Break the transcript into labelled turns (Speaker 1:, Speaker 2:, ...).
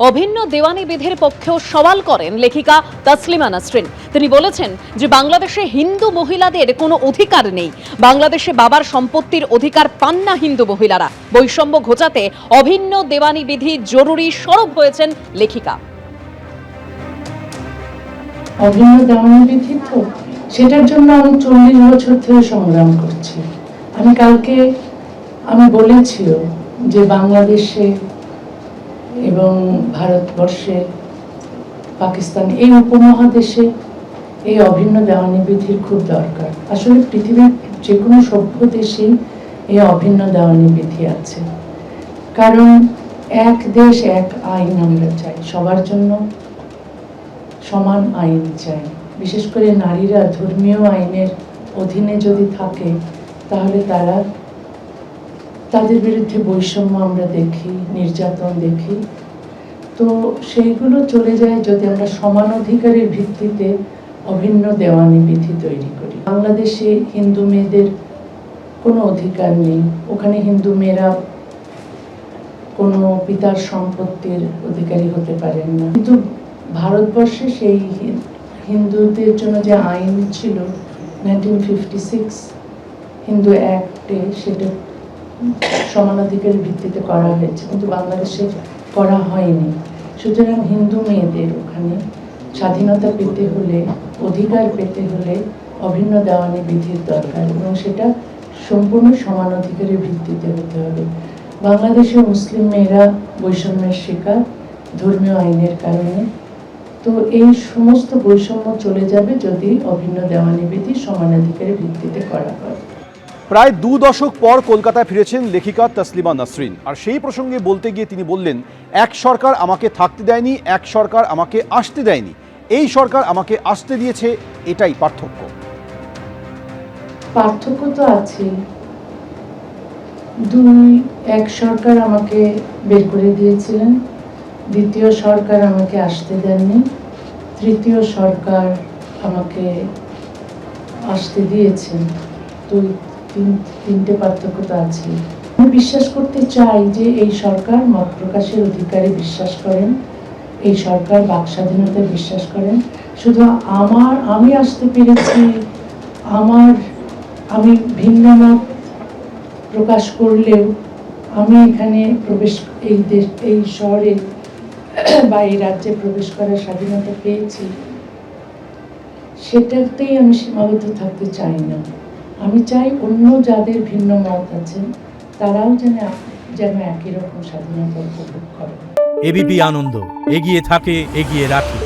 Speaker 1: অভিন্ন দেওয়ানি বিধির পক্ষেও সওয়াল করেন লেখিকা তসলিমা নাসরিন। তিনি বলেছেন যে বাংলাদেশে হিন্দু মহিলাদের কোনো অধিকার নেই, বাংলাদেশে বাবার সম্পত্তির অধিকার পান না হিন্দু মহিলারা। বৈষম্য ঘোচাতে অভিন্ন দেওয়ানি বিধি জরুরি সরব হয়েছেন লেখিকা।
Speaker 2: অভিন্ন দেওয়ানি বিধি তো সেটার জন্য আমি 40 বছর ধরে সংগ্রাম করছি। আমি বলেছিও যে বাংলাদেশে এবং ভারতবর্ষে, পাকিস্তান, এই উপমহাদেশে এই অভিন্ন দেওয়ানি বিধির খুব দরকার। আসলে পৃথিবীর যে কোনো সভ্য দেশেই এই অভিন্ন দেওয়ানি বিধি আছে, কারণ এক দেশ এক আইন আমরা চাই, সবার জন্য সমান আইন চাই। বিশেষ করে নারীরা ধর্মীয় আইনের অধীনে যদি থাকে তাহলে তাদের বিরুদ্ধে বৈষম্য আমরা দেখি, নির্যাতন দেখি। তো সেইগুলো চলে যায় যদি আমরা সমান অধিকারের ভিত্তিতে অভিন্ন দেওয়ানি বিধি তৈরি করি। বাংলাদেশে হিন্দু মেয়েদের কোনো অধিকার নেই, ওখানে হিন্দু মেয়েরা কোনো পিতার সম্পত্তির অধিকারী হতে পারেন না। কিন্তু ভারতবর্ষে সেই হিন্দুদের জন্য যে আইন ছিল 1956 হিন্দু অ্যাক্টে, সেটা সমানাধিকারের ভিত্তিতে করা হয়েছে, কিন্তু বাংলাদেশে করা হয়নি। সুতরাং হিন্দু মেয়েদের ওখানে স্বাধীনতা পেতে হলে, অধিকার পেতে হলে অভিন্ন দেওয়ানি বিধির দরকার, এবং সেটা সম্পূর্ণ সমান অধিকারের ভিত্তিতে হতে হবে। বাংলাদেশে মুসলিম মেয়েরা বৈষম্যের শিকার ধর্মীয় আইনের কারণে। তো এই সমস্ত বৈষম্য চলে যাবে যদি অভিন্ন দেওয়ানি বিধি সমানাধিকারের ভিত্তিতে করা হয়।
Speaker 3: প্রায় 2 দশক পর কলকাতায় ফিরেছেন লেখিকা তসলিমা নাসরিন। আর সেই প্রসঙ্গে বলতে গিয়ে তিনি বললেন, এক সরকার আমাকে থাকতে দেয়নি, এক সরকার আমাকে আসতে দেয়নি, এই সরকার আমাকে আসতে দিয়েছে, এটাই পার্থক্য।
Speaker 2: পার্থক্য তো আছে, এক সরকার আমাকে বের করে দিয়েছিলেন, দ্বিতীয় সরকার আমাকে আসতে দেননি, তৃতীয় সরকার আমাকে আসতে দিয়েছেন। তো তিনটে পার্থক্য তো আছে। আমি বিশ্বাস করতে চাই যে এই সরকার মত প্রকাশের অধিকারে বিশ্বাস করেন, এই সরকার বাক স্বাধীনতায় বিশ্বাস করেন। শুধু আমি আসতে পেরেছি, আমি ভিন্ন মত প্রকাশ করলেও আমি এখানে এই শহরে বা এই রাজ্যে প্রবেশ করার স্বাধীনতা পেয়েছি, সেটাতেই আমি সীমাবদ্ধ থাকতে চাই না। আমি চাই অন্য যাদের ভিন্ন মত আছে তারাও যেন একই রকম স্বাধীনতা উপভোগ করে।
Speaker 4: এবিপি আনন্দ, এগিয়ে থাকে, এগিয়ে রাখে।